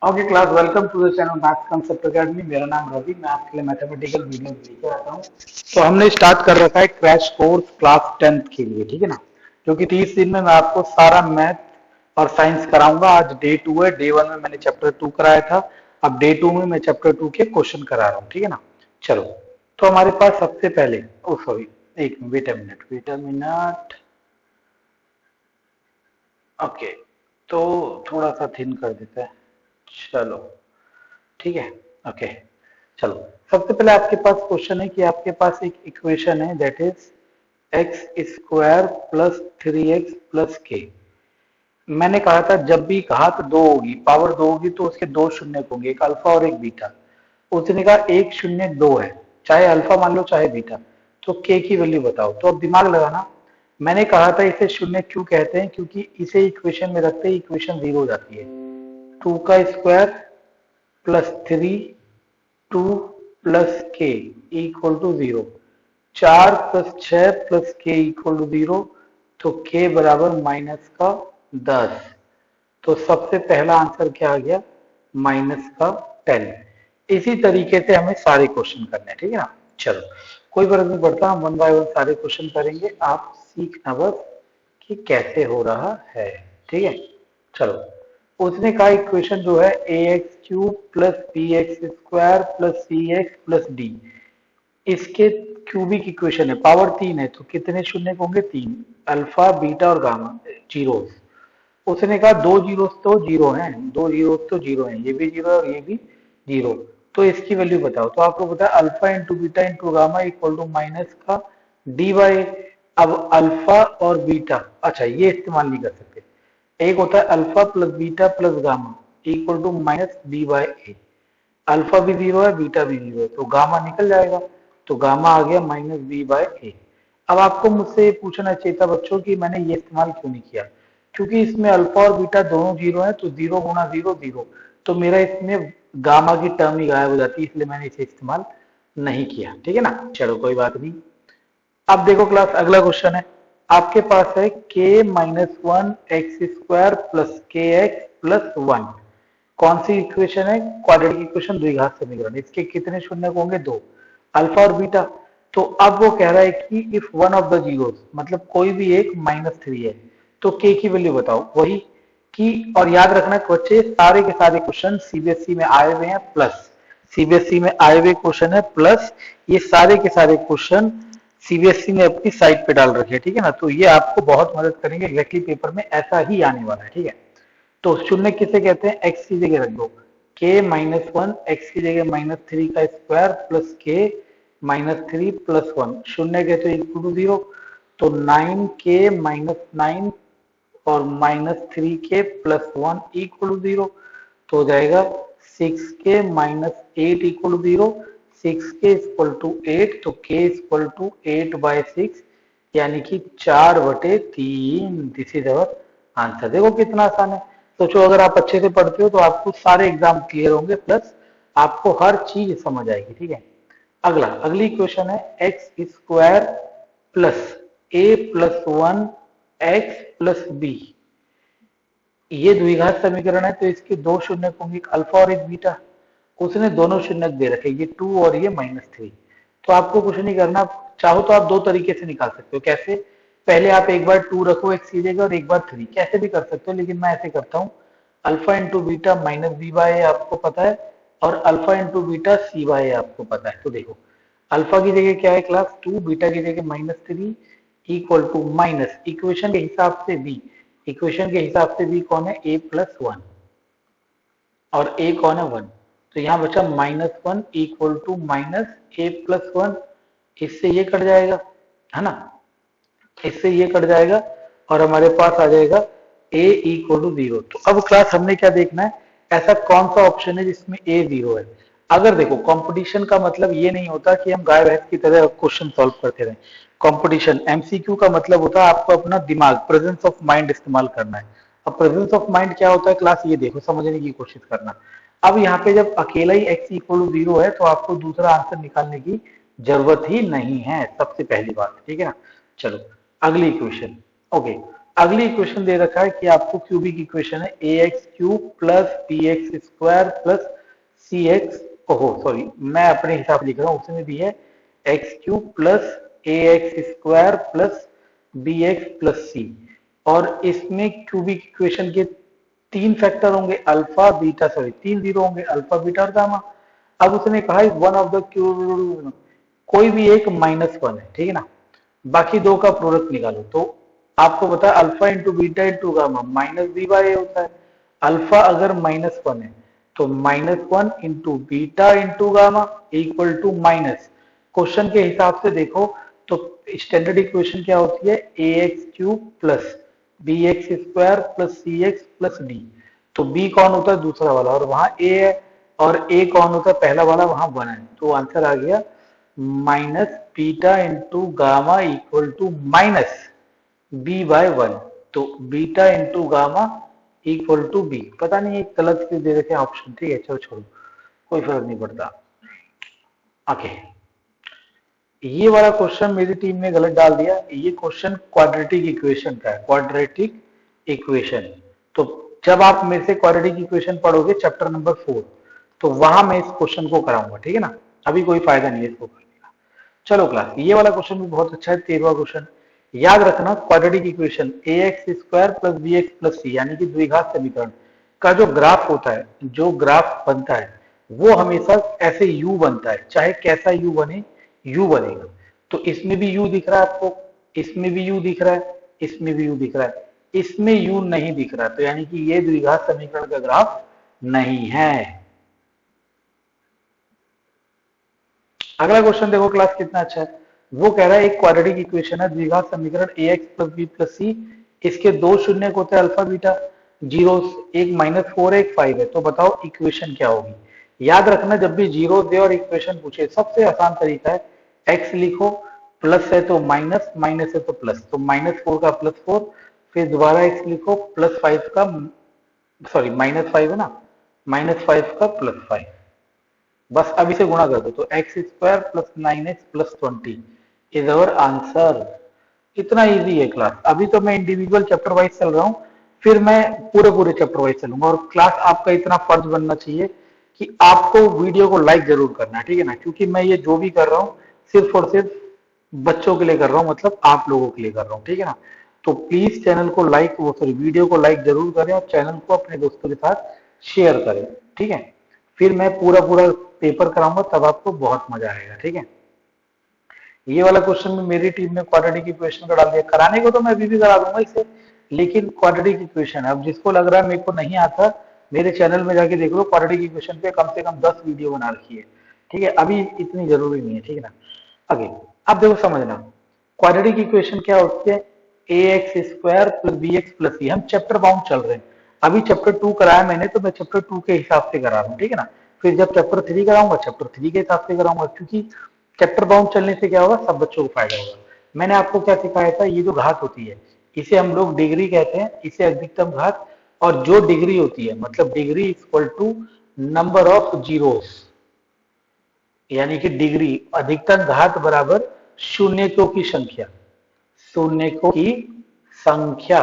Okay class, welcome to the channel maths concept academy. मेरा नाम रवि, मैं आपके लिए मैथमेटिकल वीडियो लेकर आता हूँ। तो हमने स्टार्ट कर रखा है क्रैश कोर्स क्लास 10th के लिए, ठीक है ना। जो कि 30 दिन में मैं आपको सारा मैथ और साइंस कराऊंगा। आज डे 2 है। डे 1 में मैंने चैप्टर 2 कराया था। अब डे 2 में मैं चैप्टर 2 के क्वेश्चन करा रहा हूँ, ठीक है ना। चलो, तो हमारे पास सबसे पहले, ओ सॉरी, एक वेट अ मिनट। ओके, तो थोड़ा सा थिन कर देते हैं। चलो, ठीक है। ओके, चलो। सबसे पहले आपके पास क्वेश्चन है कि आपके पास एक इक्वेशन है, that is x square plus 3x plus के। मैंने कहा था जब भी घात दो होगी, पावर दो होगी, तो उसके दो शून्य होंगे, एक अल्फा और एक बीटा। उसने कहा एक शून्य दो है, चाहे अल्फा मान लो चाहे बीटा। तो के की वैल्यू बताओ। तो अब दिमाग लगाना। मैंने कहा था इसे शून्य क्यों कहते हैं, क्योंकि इसे इक्वेशन में रखते ही इक्वेशन जीरो हो जाती है। टू का square plus three, two plus के इक्वल टू जीरो। चार प्लस छ प्लस के इक्वल टू जीरो। तो के बराबर माइनस का 10। तो सबसे पहला आंसर क्या आ गया? माइनस का 10। इसी तरीके से हमें सारे क्वेश्चन करने हैं, ठीक है ना। चलो, कोई फर्क नहीं पड़ता, हम वन बाय वन सारे क्वेश्चन करेंगे। आप सीखना बस कि कैसे हो रहा है, ठीक है। चलो, उसने कहा इक्वेशन जो है ए x cube plus B x square plus सी एक्स प्लस डी, इसके क्यूबिक इक्वेशन है। पावर तीन है, तो कितने शून्य होंगे? तीन। अल्फा बीटा और गामा जीरो। उसने कहा दो जीरो तो जीरो हैं, दो जीरो तो जीरो हैं, ये भी जीरो है और ये भी जीरो। तो इसकी वैल्यू बताओ। तो आपको पता है alpha into beta into gamma equal to minus का डी बाई। अब अल्फा और बीटा, अच्छा ये इस्तेमाल नहीं कर सकते। एक होता है alpha plus beta plus gamma equal to minus D by A. Alpha भी जीरो है, बीटा भी जीरो है, तो गामा निकल जाएगा। तो गामा आ गया माइनस बी बाय ए। अब आपको मुझसे पूछना चाहिए था बच्चों कि मैंने ये इस्तेमाल क्यों नहीं किया। क्योंकि इसमें अल्फा और बीटा दोनों जीरो है, तो जीरो गुना जीरो जीरो। तो मेरा इसमें गामा की टर्म ही गायब हो जाती है, इसलिए मैंने इसे इस्तेमाल नहीं किया, ठीक है ना। चलो, कोई बात नहीं। अब देखो क्लास, अगला क्वेश्चन है। आपके पास है के minus one x square plus के एक्स प्लस वन। कौन सी इक्वेशन है? क्वाड्रेटिक इक्वेशन, द्विघात समीकरण। इसके कितने शून्य होंगे? दो। अल्फा और बीटा। तो अब वो कह रहा है कि if one of the zeros, मतलब कोई भी एक माइनस थ्री है, तो के की वैल्यू बताओ। वही कि, और याद रखना बच्चे, सारे के सारे क्वेश्चन सीबीएसई में आए हुए हैं प्लस। सीबीएसई में आए हुए क्वेश्चन है प्लस। ये सारे के सारे क्वेश्चन सीबीएसई ने अपनी साइट पे डाल रखे हैं, ठीक है ना। तो ये आपको बहुत मदद करेंगे, एग्जैक्टली पेपर में ऐसा ही आने वाला है, ठीक है। तो शून्य किसे कहते हैं? एक्स की जगह रख दो। के माइनस वन, एक्स की जगह माइनस थ्री का square plus K minus three plus one, शून्य कहते हैं इक्वल टू जीरो। तो नाइन के माइनस नाइन और minus three K plus one equal to zero. तो हो जाएगा six K minus eight equal to zero. Six K equal to eight, तो K equal to eight by six, यानी कि चार बटे तीन। This is our answer. देखो कितना आसान है। सोचो, अगर आप अच्छे से पढ़ते हो तो आपको सारे एग्जाम क्लियर होंगे, प्लस आपको हर चीज समझ आएगी, ठीक है। अगली क्वेश्चन है X square plus A plus one X plus B. ये द्विघात समीकरण है, तो इसके दो शून्य होंगे, एक अल्फा और एक बीटा। उसने दोनों शून्य दे रखे, ये टू और ये माइनस थ्री। तो आपको कुछ नहीं करना। चाहो तो आप दो तरीके से निकाल सकते हो। कैसे? पहले आप एक बार टू रखो एक्स की जगह और एक बार थ्री, कैसे भी कर सकते हो, लेकिन मैं ऐसे करता हूँ। Alpha into beta minus B by आपको पता है, और alpha into beta C by आपको पता है। तो देखो, अल्फा की जगह क्या है क्लास? टू, बीटा की जगह minus three equal to minus, equation के हिसाब से बी। इक्वेशन के हिसाब से बी कौन है? ए प्लस वन, और ए कौन है? वन। तो यहां बचा minus one equal to minus A plus one. इससे ये कट जाएगा, है ना। इससे ये कट जाएगा और हमारे पास आ जाएगा a इक्वल टू जीरो। तो अब क्लास हमने क्या देखना है? ऐसा कौन सा ऑप्शन है जिसमें a जीरो है। अगर देखो, कंपटीशन का मतलब ये नहीं होता कि हम गाय भैंस की तरह क्वेश्चन सॉल्व करते रहें। कंपटीशन, एमसीक्यू का मतलब होता है आपको अपना दिमाग, प्रेजेंस ऑफ माइंड इस्तेमाल करना है। अब प्रेजेंस ऑफ माइंड क्या होता है क्लास? ये देखो, समझने की कोशिश करना। अब यहाँ पे जब अकेला ही x इक्वल टू जीरो है, तो आपको दूसरा आंसर निकालने की जरूरत ही नहीं है, सबसे पहली बात, ठीक है ना। चलो, अगली इक्वेशन। ओके, अगली इक्वेशन दे रखा है कि आपको क्यूबिक इक्वेशन है ए x cube plus B x square plus सी एक्स, ओहो सॉरी मैं अपने हिसाब से लिख रहा हूँ, उसमें भी है x cube plus a x square plus B x plus c, और इसमें क्यूबिक इक्वेशन के तीन फैक्टर होंगे अल्फा बीटा, सॉरी तीन जीरो होंगे अल्फा बीटा और गामा। अब उसने कहा वन ऑफ द क्यूब, कोई भी एक माइनस वन है, ठीक है ना, बाकी दो का प्रोडक्ट निकालो। तो आपको पता है alpha into beta into gamma minus B by a होता है। अल्फा अगर माइनस वन है तो minus one into beta into gamma equal to minus, question के हिसाब से देखो तो स्टैंडर्ड इक्वेशन क्या होती है, ए x cube plus B x square plus सी एक्स प्लस डी। तो बी कौन होता है, दूसरा वाला, और वहां ए है, और ए कौन होता है, पहला वाला, वहां वन है। तो आंसर आ गया minus beta into gamma equal to minus B by one. तो beta into gamma equal to b, पता नहीं एक गलत क्यों दे रखे ऑप्शन, ठीक है चलो छोड़ो, कोई फर्क नहीं पड़ता। ओके, ये वाला क्वेश्चन मेरी टीम ने गलत डाल दिया, ये क्वेश्चन क्वाड्रेटिक इक्वेशन का है, क्वाड्रेटिक इक्वेशन। तो जब आप मेरे से क्वाड्रेटिक इक्वेशन पढ़ोगे चैप्टर नंबर 4, तो वहां मैं इस क्वेश्चन को कराऊंगा, ठीक है ना, अभी कोई फायदा नहीं है इसको करने का। चलो क्लास, ये वाला क्वेश्चन भी बहुत अच्छा है, 13वां क्वेश्चन। याद रखना quadratic equation a x square plus B x plus c, यानी कि द्विघात समीकरण का जो ग्राफ होता है, जो ग्राफ बनता है वो हमेशा ऐसे यू बनता है, चाहे कैसा यू बने यू बनेगा। तो इसमें भी यू दिख रहा है आपको, इसमें भी यू दिख रहा है, इसमें भी यू दिख रहा है, इसमें यू नहीं दिख रहा, तो यानी कि ये द्विघात समीकरण का ग्राफ नहीं है। अगला क्वेश्चन देखो क्लास कितना अच्छा है, वो कह रहा है एक क्वाड्रेटिक इक्वेशन है, द्विघात समीकरण ए एक्स प्लस बी प्लस सी, इसके दो शून्य होते हैं अल्फा बीटा, जीरो, एक माइनस फोर एक फाइव है, तो बताओ इक्वेशन क्या होगी। याद रखना जब भी जीरो दे और इक्वेशन पूछे सबसे आसान तरीका है एक्स लिखो, प्लस है तो माइनस, माइनस है तो प्लस, तो माइनस फोर का प्लस फोर, फिर दोबारा एक्स लिखो, प्लस फाइव का, सॉरी माइनस फाइव है ना, माइनस फाइव का प्लस फाइव, बस अब इसे गुणा कर दो, तो x square plus nine x plus 20 is our answer. इतना इजी है क्लास। अभी तो मैं इंडिविजुअल चैप्टर वाइज चल रहा हूँ, फिर मैं पूरे पूरे चैप्टर वाइज चलूंगा, और क्लास आपका इतना फर्ज बनना चाहिए कि आपको वीडियो को लाइक जरूर करना है, ठीक है ना, क्योंकि मैं ये जो भी कर रहा हूँ सिर्फ और सिर्फ बच्चों के लिए कर रहा हूँ, मतलब आप लोगों के लिए कर रहा हूँ, ठीक है ना। तो प्लीज चैनल को लाइक, वो सॉरी वीडियो को लाइक जरूर करें, और चैनल को अपने दोस्तों के साथ शेयर करें, ठीक है। फिर मैं पूरा पूरा पेपर कराऊंगा, तब आपको बहुत मजा आएगा, ठीक है। ये वाला क्वेश्चन में मेरी टीम ने क्वाड्रेटिक इक्वेशन का डाल दिया, कराने को तो मैं अभी भी करा दूंगा इसे, लेकिन क्वाड्रेटिक इक्वेशन है, अब जिसको लग रहा है मेरे को नहीं आता, मेरे चैनल में जाके देख लो, क्वाड्रेटिक इक्वेशन पे कम से कम 10 वीडियो बना रखी है, ठीक है, अभी इतनी जरूरी नहीं है, ठीक है ना। आगे अब देखो समझना, क्वाड्रेटिक इक्वेशन क्या होती है, ए x square plus B x plus c, हम चैप्टर बाउंड चल रहे हैं, अभी चैप्टर 2 कराया मैंने, तो मैं चैप्टर 2 के हिसाब से करा रहा हूँ, ठीक है ना। फिर जब चैप्टर 3 कराऊंगा, चैप्टर 3 के हिसाब से कराऊंगा, क्योंकि चैप्टर बाउंड चलने से क्या होगा, सब बच्चों को फायदा होगा। मैंने आपको क्या सिखाया था, ये जो घात होती है इसे हम लोग डिग्री कहते हैं, इसे अधिकतम घात, और जो डिग्री होती है मतलब degree equal to number of zeros, यानी कि डिग्री अधिकतम घात बराबर शून्यकों की संख्या, शून्यकों की संख्या।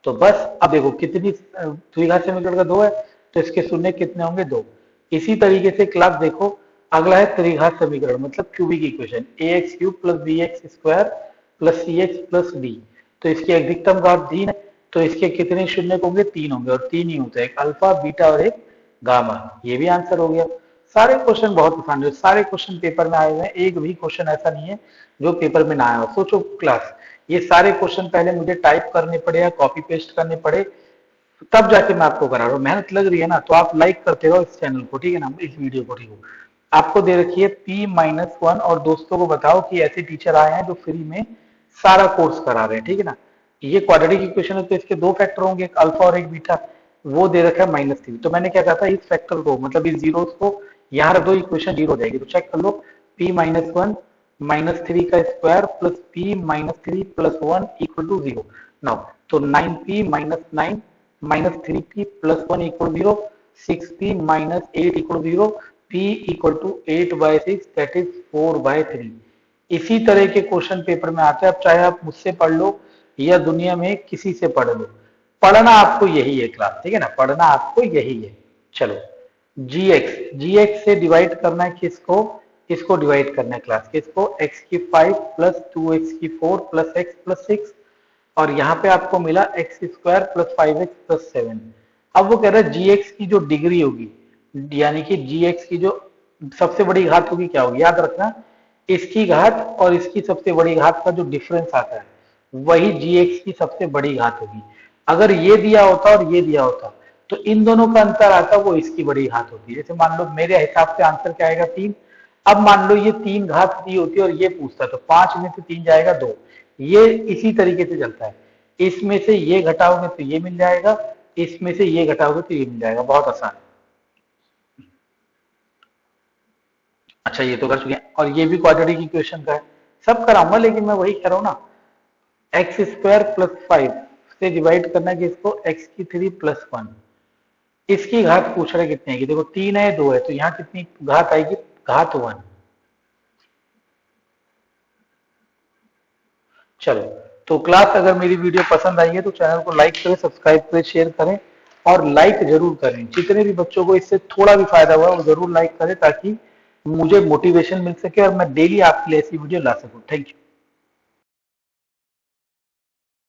तो बस अब देखो कितनी द्विघात समीकरण का दो है, तो इसके शून्य कितने होंगे, दो। इसी तरीके से क्लास देखो, अगला है त्रिघात समीकरण मतलब cubic equation, a x cube plus B x square plus C x plus d, तो इसकी अधिकतम घात तीन है, तो इसके कितने शून्य होंगे, तीन होंगे, और तीन ही होते हैं, एक अल्फा बीटा और एक गामा। ये भी आंसर हो गया। सारे क्वेश्चन बहुत आसान है, सारे क्वेश्चन पेपर में आए हुए हैं, एक भी क्वेश्चन ऐसा नहीं है जो पेपर में ना आया हो। सोचो क्लास, ये सारे क्वेश्चन पहले मुझे टाइप करने पड़े या कॉपी पेस्ट करने पड़े, तब जाके मैं आपको करा रहा हूँ, मेहनत लग रही है ना, तो आप लाइक करते रहो इस चैनल को, ठीक है ना, इस वीडियो को, ठीक है। आपको दे रखी है P-1, और दोस्तों को बताओ कि ऐसे टीचर आए हैं जो फ्री में सारा कोर्स करा रहे हैं, ठीक है ना। ये क्वाड्रेटिक इक्वेशन है, तो इसके दो फैक्टर होंगे, एक अल्फा और एक बीटा, वो दे रखा है -3, तो मैंने क्या कहा था, इस फैक्टर को मतलब इस जीरोस को यहाँ रख दो, इक्वेशन जीरो हो जाएगी, तो चेक कर लो, P-1 -3 का square plus P-3 plus 1 equal to 0। Now तो 9P-9 -3P plus 1 equal 0, 6P -8 equal 0, P equal to 8/6 that is 4/3। इसी तरह के क्वेश्चन पेपर में आते हैं, अब चाहे आप मुझसे पढ़ लो या दुनिया में किसी से पढ़ लो, पढ़ना आपको यही है क्लास, ठीक है ना, पढ़ना आपको यही है। चलो, जी एक्स से डिवाइड करना है किसको, किसको डिवाइड करना है क्लास, किसको, एक्स की 5 प्लस 2x की 4 प्लस एक्स प्लस 6, और यहाँ पे आपको मिला x square plus 5x plus 7। अब वो कह रहा है जी एक्स की जो डिग्री होगी, यानी कि जी एक्स की जो सबसे बड़ी घात होगी क्या होगी, याद रखना, इसकी घात और इसकी सबसे बड़ी घात का जो डिफरेंस आता है वही जी एक्स की सबसे बड़ी घात होगी। अगर ये दिया होता और ये दिया होता तो इन दोनों का अंतर आता, वो इसकी बड़ी घात होती। जैसे मान लो मेरे हिसाब से आंसर क्या आएगा, 3। अब मान लो ये 3 घात दी होती और ये पूछता तो 5 में से 3 जाएगा 2। ये इसी तरीके से चलता है, इसमें से ये घटाओगे तो ये मिल जाएगा, इसमें से ये घटाओगे तो ये मिल जाएगा, बहुत आसान। अच्छा ये तो कर चुके हैं, और ये भी क्वाड्रेटिक इक्वेशन का है, सब कराऊंगा, लेकिन मैं वही कह रहा हूं ना, एक्स स्क्वायर प्लस 5 से डिवाइड करना है कि इसको एक्स की 3 प्लस 1, इसकी घात पूछ रहे कितनी आएगी, देखो 3 है 2 है तो यहाँ कितनी घात आएगी, घात 1। चलो, तो क्लास अगर मेरी वीडियो पसंद आई है तो चैनल को लाइक करें, सब्सक्राइब करें, शेयर करें, और लाइक जरूर करें। जितने भी बच्चों को इससे थोड़ा भी फायदा हुआ वो जरूर लाइक करें, ताकि मुझे मोटिवेशन मिल सके और मैं डेली आपके लिए ऐसी वीडियो ला सकूं। Thank you.